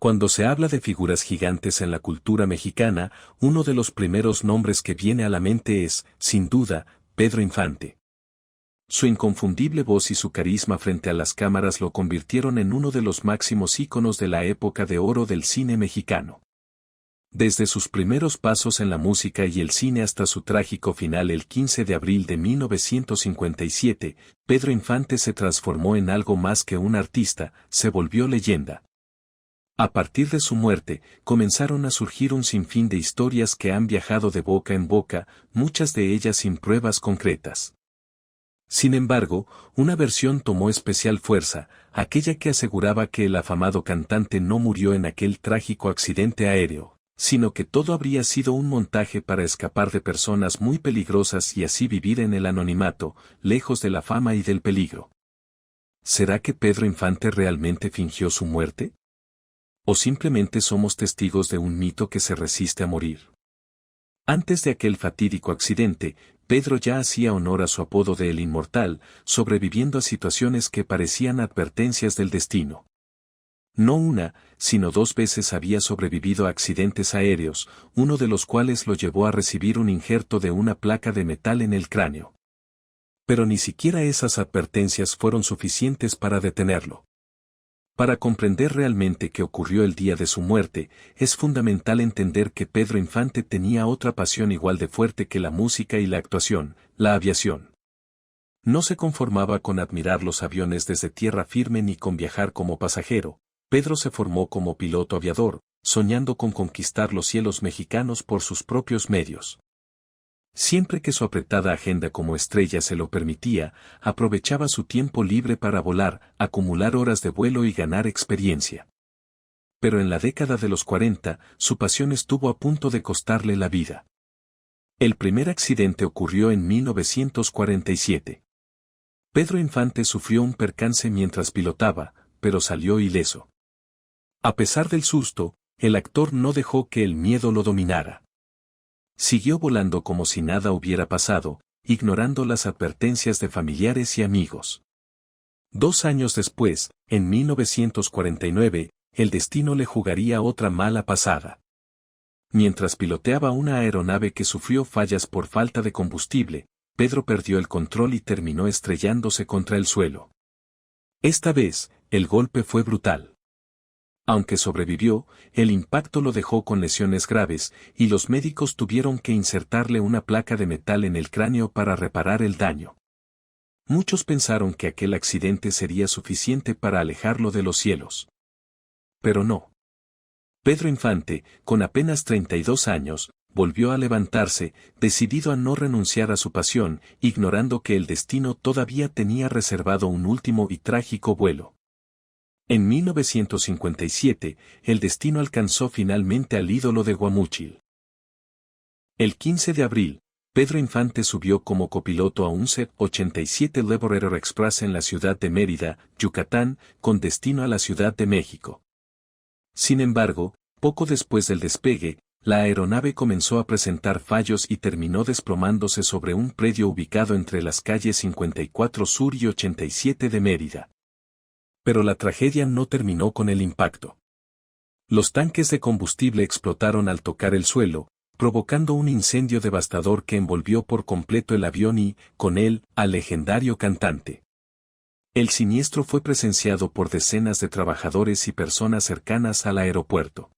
Cuando se habla de figuras gigantes en la cultura mexicana, uno de los primeros nombres que viene a la mente es, sin duda, Pedro Infante. Su inconfundible voz y su carisma frente a las cámaras lo convirtieron en uno de los máximos íconos de la época de oro del cine mexicano. Desde sus primeros pasos en la música y el cine hasta su trágico final el 15 de abril de 1957, Pedro Infante se transformó en algo más que un artista, se volvió leyenda. A partir de su muerte, comenzaron a surgir un sinfín de historias que han viajado de boca en boca, muchas de ellas sin pruebas concretas. Sin embargo, una versión tomó especial fuerza, aquella que aseguraba que el afamado cantante no murió en aquel trágico accidente aéreo, sino que todo habría sido un montaje para escapar de personas muy peligrosas y así vivir en el anonimato, lejos de la fama y del peligro. ¿Será que Pedro Infante realmente fingió su muerte? ¿O simplemente somos testigos de un mito que se resiste a morir? Antes de aquel fatídico accidente, Pedro ya hacía honor a su apodo de El Inmortal, sobreviviendo a situaciones que parecían advertencias del destino. No una, sino 2 veces había sobrevivido a accidentes aéreos, uno de los cuales lo llevó a recibir un injerto de una placa de metal en el cráneo. Pero ni siquiera esas advertencias fueron suficientes para detenerlo. Para comprender realmente qué ocurrió el día de su muerte, es fundamental entender que Pedro Infante tenía otra pasión igual de fuerte que la música y la actuación, la aviación. No se conformaba con admirar los aviones desde tierra firme ni con viajar como pasajero. Pedro se formó como piloto aviador, soñando con conquistar los cielos mexicanos por sus propios medios. Siempre que su apretada agenda como estrella se lo permitía, aprovechaba su tiempo libre para volar, acumular horas de vuelo y ganar experiencia. Pero en la década de los 40, su pasión estuvo a punto de costarle la vida. El primer accidente ocurrió en 1947. Pedro Infante sufrió un percance mientras pilotaba, pero salió ileso. A pesar del susto, el actor no dejó que el miedo lo dominara. Siguió volando como si nada hubiera pasado, ignorando las advertencias de familiares y amigos. 2 años después, en 1949, el destino le jugaría otra mala pasada. Mientras piloteaba una aeronave que sufrió fallas por falta de combustible, Pedro perdió el control y terminó estrellándose contra el suelo. Esta vez, el golpe fue brutal. Aunque sobrevivió, el impacto lo dejó con lesiones graves, y los médicos tuvieron que insertarle una placa de metal en el cráneo para reparar el daño. Muchos pensaron que aquel accidente sería suficiente para alejarlo de los cielos. Pero no. Pedro Infante, con apenas 32 años, volvió a levantarse, decidido a no renunciar a su pasión, ignorando que el destino todavía tenía reservado un último y trágico vuelo. En 1957, el destino alcanzó finalmente al ídolo de Guamúchil. El 15 de abril, Pedro Infante subió como copiloto a un C-87 Liberator Express en la ciudad de Mérida, Yucatán, con destino a la Ciudad de México. Sin embargo, poco después del despegue, la aeronave comenzó a presentar fallos y terminó desplomándose sobre un predio ubicado entre las calles 54 Sur y 87 de Mérida. Pero la tragedia no terminó con el impacto. Los tanques de combustible explotaron al tocar el suelo, provocando un incendio devastador que envolvió por completo el avión y, con él, al legendario cantante. El siniestro fue presenciado por decenas de trabajadores y personas cercanas al aeropuerto.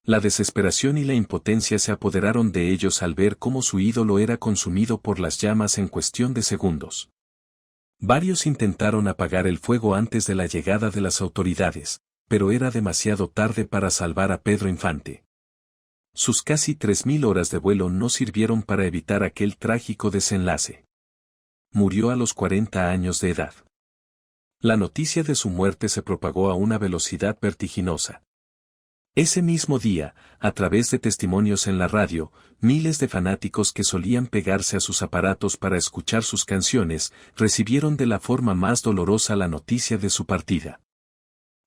La desesperación y la impotencia se apoderaron de ellos al ver cómo su ídolo era consumido por las llamas en cuestión de segundos. Varios intentaron apagar el fuego antes de la llegada de las autoridades, pero era demasiado tarde para salvar a Pedro Infante. Sus casi 3.000 horas de vuelo no sirvieron para evitar aquel trágico desenlace. Murió a los 40 años de edad. La noticia de su muerte se propagó a una velocidad vertiginosa. Ese mismo día, a través de testimonios en la radio, miles de fanáticos que solían pegarse a sus aparatos para escuchar sus canciones, recibieron de la forma más dolorosa la noticia de su partida.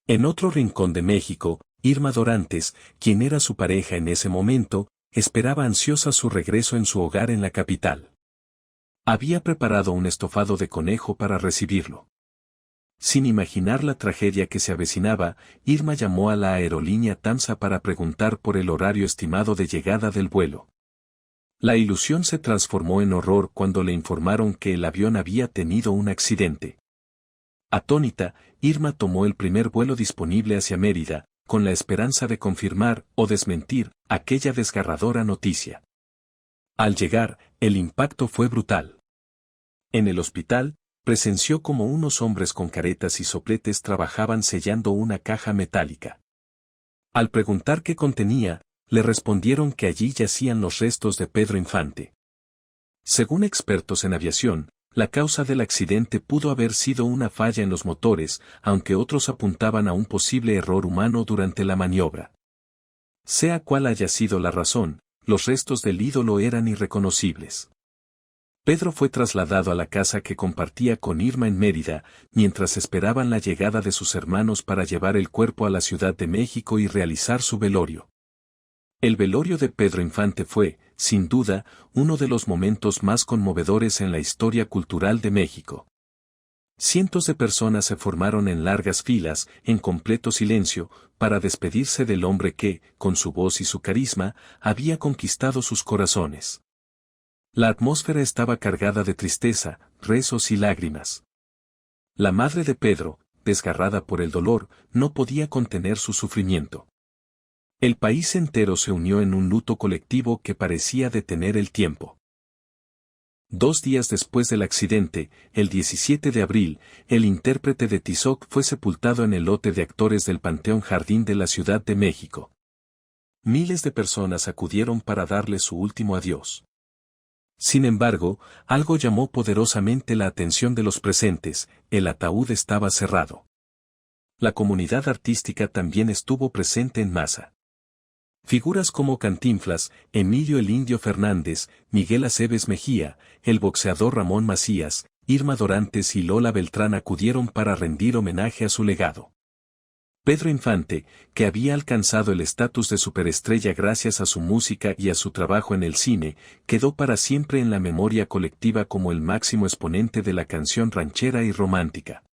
En otro rincón de México, Irma Dorantes, quien era su pareja en ese momento, esperaba ansiosa su regreso en su hogar en la capital. Había preparado un estofado de conejo para recibirlo. Sin imaginar la tragedia que se avecinaba, Irma llamó a la aerolínea TAMSA para preguntar por el horario estimado de llegada del vuelo. La ilusión se transformó en horror cuando le informaron que el avión había tenido un accidente. Atónita, Irma tomó el primer vuelo disponible hacia Mérida, con la esperanza de confirmar o desmentir aquella desgarradora noticia. Al llegar, el impacto fue brutal. En el hospital, presenció cómo unos hombres con caretas y sopletes trabajaban sellando una caja metálica. Al preguntar qué contenía, le respondieron que allí yacían los restos de Pedro Infante. Según expertos en aviación, la causa del accidente pudo haber sido una falla en los motores, aunque otros apuntaban a un posible error humano durante la maniobra. Sea cual haya sido la razón, los restos del ídolo eran irreconocibles. Pedro fue trasladado a la casa que compartía con Irma en Mérida, mientras esperaban la llegada de sus hermanos para llevar el cuerpo a la Ciudad de México y realizar su velorio. El velorio de Pedro Infante fue, sin duda, uno de los momentos más conmovedores en la historia cultural de México. Cientos de personas se formaron en largas filas, en completo silencio, para despedirse del hombre que, con su voz y su carisma, había conquistado sus corazones. La atmósfera estaba cargada de tristeza, rezos y lágrimas. La madre de Pedro, desgarrada por el dolor, no podía contener su sufrimiento. El país entero se unió en un luto colectivo que parecía detener el tiempo. 2 días después del accidente, el 17 de abril, el intérprete de Tizoc fue sepultado en el lote de actores del Panteón Jardín de la Ciudad de México. Miles de personas acudieron para darle su último adiós. Sin embargo, algo llamó poderosamente la atención de los presentes: el ataúd estaba cerrado. La comunidad artística también estuvo presente en masa. Figuras como Cantinflas, Emilio el Indio Fernández, Miguel Aceves Mejía, el boxeador Ramón Macías, Irma Dorantes y Lola Beltrán acudieron para rendir homenaje a su legado. Pedro Infante, que había alcanzado el estatus de superestrella gracias a su música y a su trabajo en el cine, quedó para siempre en la memoria colectiva como el máximo exponente de la canción ranchera y romántica.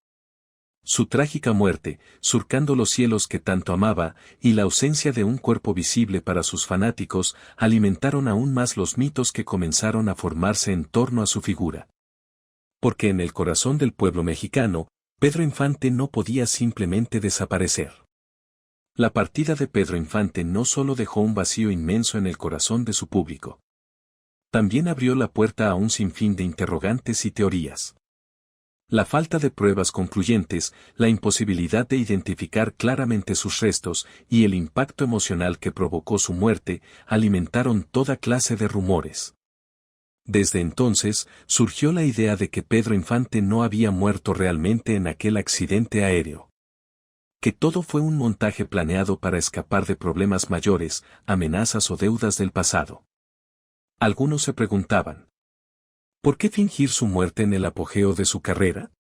Su trágica muerte, surcando los cielos que tanto amaba, y la ausencia de un cuerpo visible para sus fanáticos, alimentaron aún más los mitos que comenzaron a formarse en torno a su figura. Porque en el corazón del pueblo mexicano, Pedro Infante no podía simplemente desaparecer. La partida de Pedro Infante no solo dejó un vacío inmenso en el corazón de su público. También abrió la puerta a un sinfín de interrogantes y teorías. La falta de pruebas concluyentes, la imposibilidad de identificar claramente sus restos y el impacto emocional que provocó su muerte, alimentaron toda clase de rumores. Desde entonces, surgió la idea de que Pedro Infante no había muerto realmente en aquel accidente aéreo. Que todo fue un montaje planeado para escapar de problemas mayores, amenazas o deudas del pasado. Algunos se preguntaban: ¿por qué fingir su muerte en el apogeo de su carrera?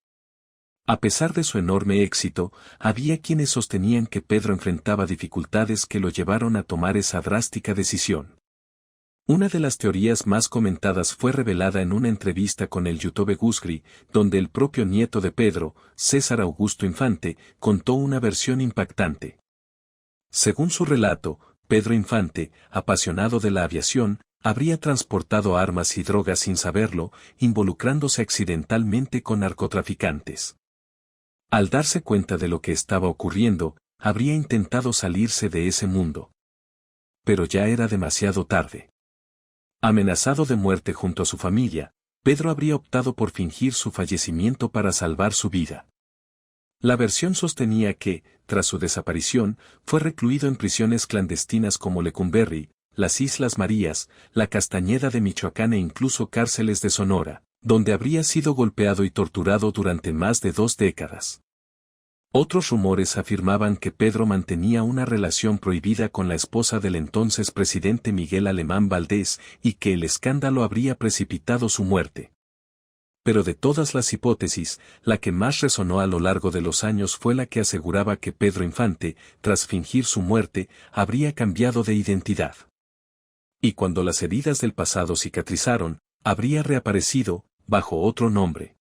A pesar de su enorme éxito, había quienes sostenían que Pedro enfrentaba dificultades que lo llevaron a tomar esa drástica decisión. Una de las teorías más comentadas fue revelada en una entrevista con el YouTube Gusgri, donde el propio nieto de Pedro, César Augusto Infante, contó una versión impactante. Según su relato, Pedro Infante, apasionado de la aviación, habría transportado armas y drogas sin saberlo, involucrándose accidentalmente con narcotraficantes. Al darse cuenta de lo que estaba ocurriendo, habría intentado salirse de ese mundo. Pero ya era demasiado tarde. Amenazado de muerte junto a su familia, Pedro habría optado por fingir su fallecimiento para salvar su vida. La versión sostenía que, tras su desaparición, fue recluido en prisiones clandestinas como Lecumberri, las Islas Marías, la Castañeda de Michoacán e incluso cárceles de Sonora, donde habría sido golpeado y torturado durante más de 2 décadas. Otros rumores afirmaban que Pedro mantenía una relación prohibida con la esposa del entonces presidente Miguel Alemán Valdés y que el escándalo habría precipitado su muerte. Pero de todas las hipótesis, la que más resonó a lo largo de los años fue la que aseguraba que Pedro Infante, tras fingir su muerte, habría cambiado de identidad. Y cuando las heridas del pasado cicatrizaron, habría reaparecido, bajo otro nombre.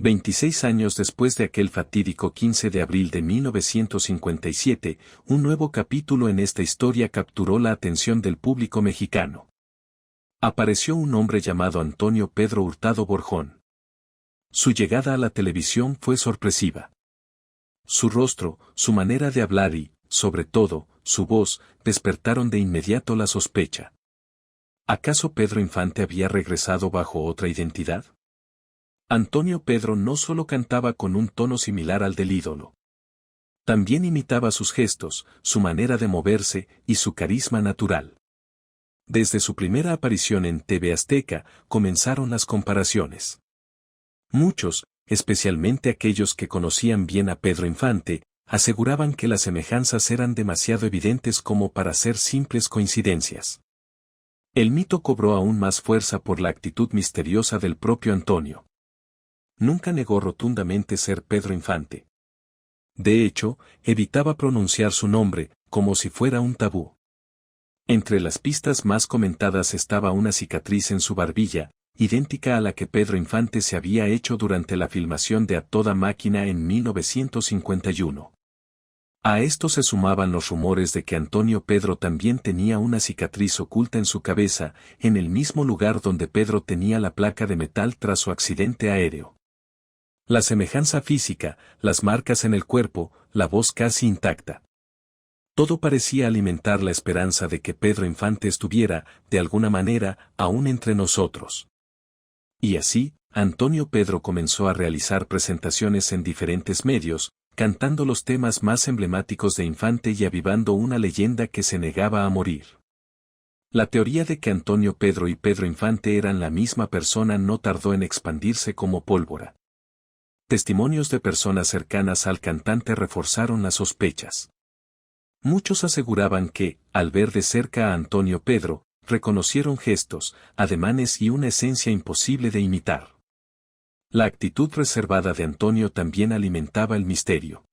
26 años después de aquel fatídico 15 de abril de 1957, un nuevo capítulo en esta historia capturó la atención del público mexicano. Apareció un hombre llamado Antonio Pedro Hurtado Borjón. Su llegada a la televisión fue sorpresiva. Su rostro, su manera de hablar y, sobre todo, su voz, despertaron de inmediato la sospecha. ¿Acaso Pedro Infante había regresado bajo otra identidad? Antonio Pedro no solo cantaba con un tono similar al del ídolo. También imitaba sus gestos, su manera de moverse y su carisma natural. Desde su primera aparición en TV Azteca, comenzaron las comparaciones. Muchos, especialmente aquellos que conocían bien a Pedro Infante, aseguraban que las semejanzas eran demasiado evidentes como para ser simples coincidencias. El mito cobró aún más fuerza por la actitud misteriosa del propio Antonio. Nunca negó rotundamente ser Pedro Infante. De hecho, evitaba pronunciar su nombre, como si fuera un tabú. Entre las pistas más comentadas estaba una cicatriz en su barbilla, idéntica a la que Pedro Infante se había hecho durante la filmación de A Toda Máquina en 1951. A esto se sumaban los rumores de que Antonio Pedro también tenía una cicatriz oculta en su cabeza, en el mismo lugar donde Pedro tenía la placa de metal tras su accidente aéreo. La semejanza física, las marcas en el cuerpo, la voz casi intacta. Todo parecía alimentar la esperanza de que Pedro Infante estuviera, de alguna manera, aún entre nosotros. Y así, Antonio Pedro comenzó a realizar presentaciones en diferentes medios, cantando los temas más emblemáticos de Infante y avivando una leyenda que se negaba a morir. La teoría de que Antonio Pedro y Pedro Infante eran la misma persona no tardó en expandirse como pólvora. Testimonios de personas cercanas al cantante reforzaron las sospechas. Muchos aseguraban que, al ver de cerca a Antonio Pedro, reconocieron gestos, ademanes y una esencia imposible de imitar. La actitud reservada de Antonio también alimentaba el misterio.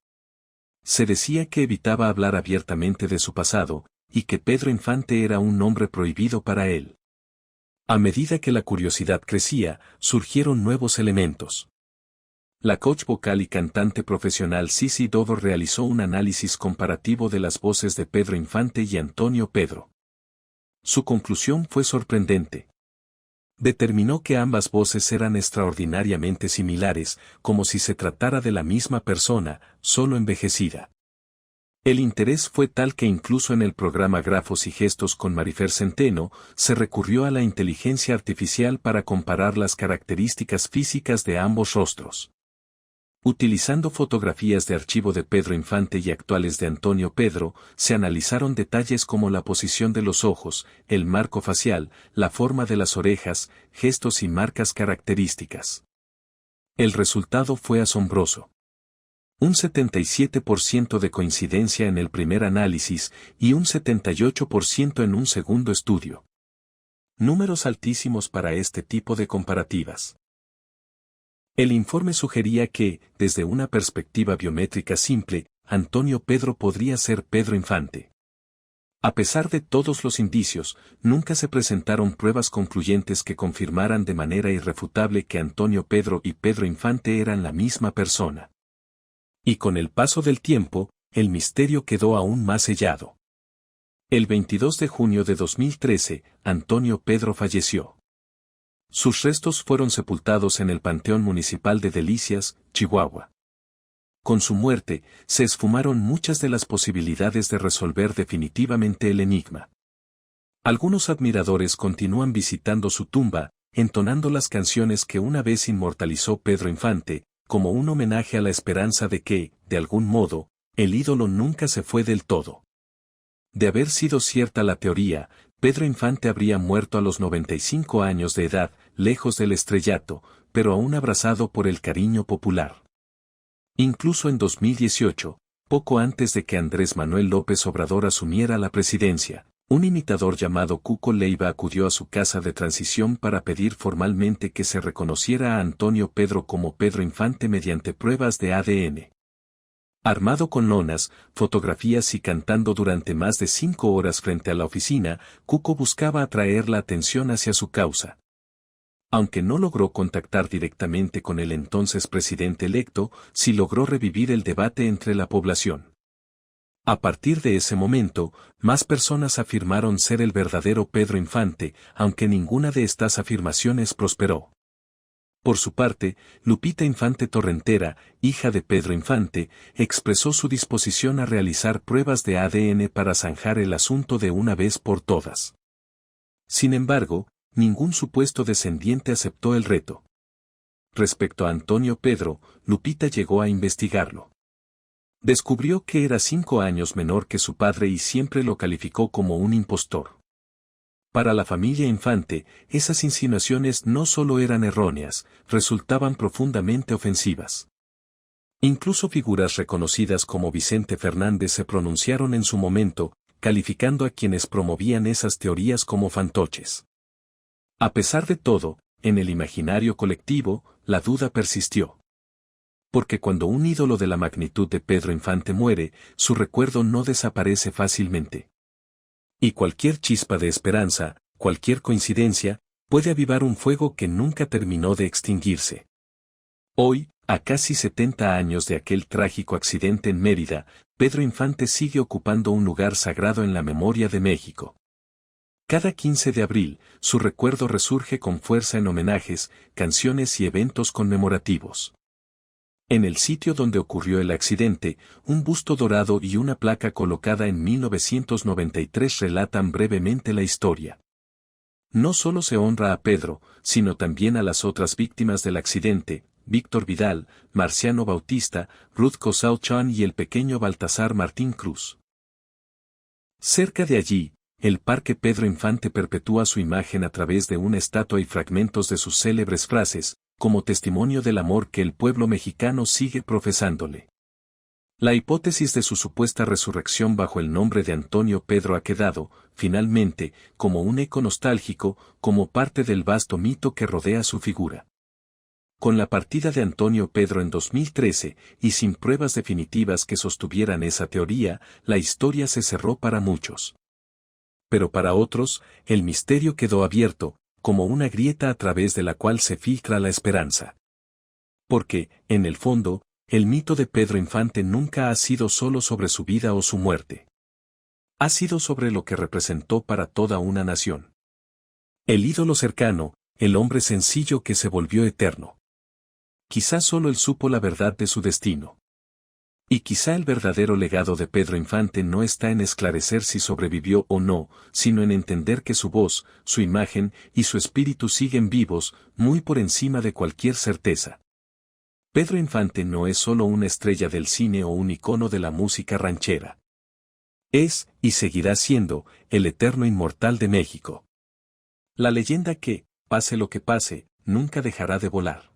Se decía que evitaba hablar abiertamente de su pasado, y que Pedro Infante era un nombre prohibido para él. A medida que la curiosidad crecía, surgieron nuevos elementos. La coach vocal y cantante profesional Sisi Dodo realizó un análisis comparativo de las voces de Pedro Infante y Antonio Pedro. Su conclusión fue sorprendente. Determinó que ambas voces eran extraordinariamente similares, como si se tratara de la misma persona, solo envejecida. El interés fue tal que incluso en el programa Grafos y Gestos con Marifer Centeno, se recurrió a la inteligencia artificial para comparar las características físicas de ambos rostros. Utilizando fotografías de archivo de Pedro Infante y actuales de Antonio Pedro, se analizaron detalles como la posición de los ojos, el marco facial, la forma de las orejas, gestos y marcas características. El resultado fue asombroso. Un 77% de coincidencia en el primer análisis y un 78% en un segundo estudio. Números altísimos para este tipo de comparativas. El informe sugería que, desde una perspectiva biométrica simple, Antonio Pedro podría ser Pedro Infante. A pesar de todos los indicios, nunca se presentaron pruebas concluyentes que confirmaran de manera irrefutable que Antonio Pedro y Pedro Infante eran la misma persona. Y con el paso del tiempo, el misterio quedó aún más sellado. El 22 de junio de 2013, Antonio Pedro falleció. Sus restos fueron sepultados en el Panteón Municipal de Delicias, Chihuahua. Con su muerte, se esfumaron muchas de las posibilidades de resolver definitivamente el enigma. Algunos admiradores continúan visitando su tumba, entonando las canciones que una vez inmortalizó Pedro Infante, como un homenaje a la esperanza de que, de algún modo, el ídolo nunca se fue del todo. De haber sido cierta la teoría, Pedro Infante habría muerto a los 95 años de edad, lejos del estrellato, pero aún abrazado por el cariño popular. Incluso en 2018, poco antes de que Andrés Manuel López Obrador asumiera la presidencia, un imitador llamado Cuco Leiva acudió a su casa de transición para pedir formalmente que se reconociera a Antonio Pedro como Pedro Infante mediante pruebas de ADN. Armado con lonas, fotografías y cantando durante más de 5 horas frente a la oficina, Cuco buscaba atraer la atención hacia su causa. Aunque no logró contactar directamente con el entonces presidente electo, sí logró revivir el debate entre la población. A partir de ese momento, más personas afirmaron ser el verdadero Pedro Infante, aunque ninguna de estas afirmaciones prosperó. Por su parte, Lupita Infante Torrentera, hija de Pedro Infante, expresó su disposición a realizar pruebas de ADN para zanjar el asunto de una vez por todas. Sin embargo, ningún supuesto descendiente aceptó el reto. Respecto a Antonio Pedro, Lupita llegó a investigarlo. Descubrió que era 5 años menor que su padre y siempre lo calificó como un impostor. Para la familia Infante, esas insinuaciones no solo eran erróneas, resultaban profundamente ofensivas. Incluso figuras reconocidas como Vicente Fernández se pronunciaron en su momento, calificando a quienes promovían esas teorías como fantoches. A pesar de todo, en el imaginario colectivo, la duda persistió. Porque cuando un ídolo de la magnitud de Pedro Infante muere, su recuerdo no desaparece fácilmente. Y cualquier chispa de esperanza, cualquier coincidencia, puede avivar un fuego que nunca terminó de extinguirse. Hoy, a casi 70 años de aquel trágico accidente en Mérida, Pedro Infante sigue ocupando un lugar sagrado en la memoria de México. Cada 15 de abril, su recuerdo resurge con fuerza en homenajes, canciones y eventos conmemorativos. En el sitio donde ocurrió el accidente, un busto dorado y una placa colocada en 1993 relatan brevemente la historia. No solo se honra a Pedro, sino también a las otras víctimas del accidente, Víctor Vidal, Marciano Bautista, Ruth Cosauchan y el pequeño Baltasar Martín Cruz. Cerca de allí, el Parque Pedro Infante perpetúa su imagen a través de una estatua y fragmentos de sus célebres frases, como testimonio del amor que el pueblo mexicano sigue profesándole. La hipótesis de su supuesta resurrección bajo el nombre de Antonio Pedro ha quedado, finalmente, como un eco nostálgico, como parte del vasto mito que rodea su figura. Con la partida de Antonio Pedro en 2013, y sin pruebas definitivas que sostuvieran esa teoría, la historia se cerró para muchos. Pero para otros, el misterio quedó abierto, como una grieta a través de la cual se filtra la esperanza. Porque, en el fondo, el mito de Pedro Infante nunca ha sido solo sobre su vida o su muerte. Ha sido sobre lo que representó para toda una nación. El ídolo cercano, el hombre sencillo que se volvió eterno. Quizá solo él supo la verdad de su destino. Y quizá el verdadero legado de Pedro Infante no está en esclarecer si sobrevivió o no, sino en entender que su voz, su imagen y su espíritu siguen vivos, muy por encima de cualquier certeza. Pedro Infante no es solo una estrella del cine o un icono de la música ranchera. Es, y seguirá siendo, el eterno inmortal de México. La leyenda que, pase lo que pase, nunca dejará de volar.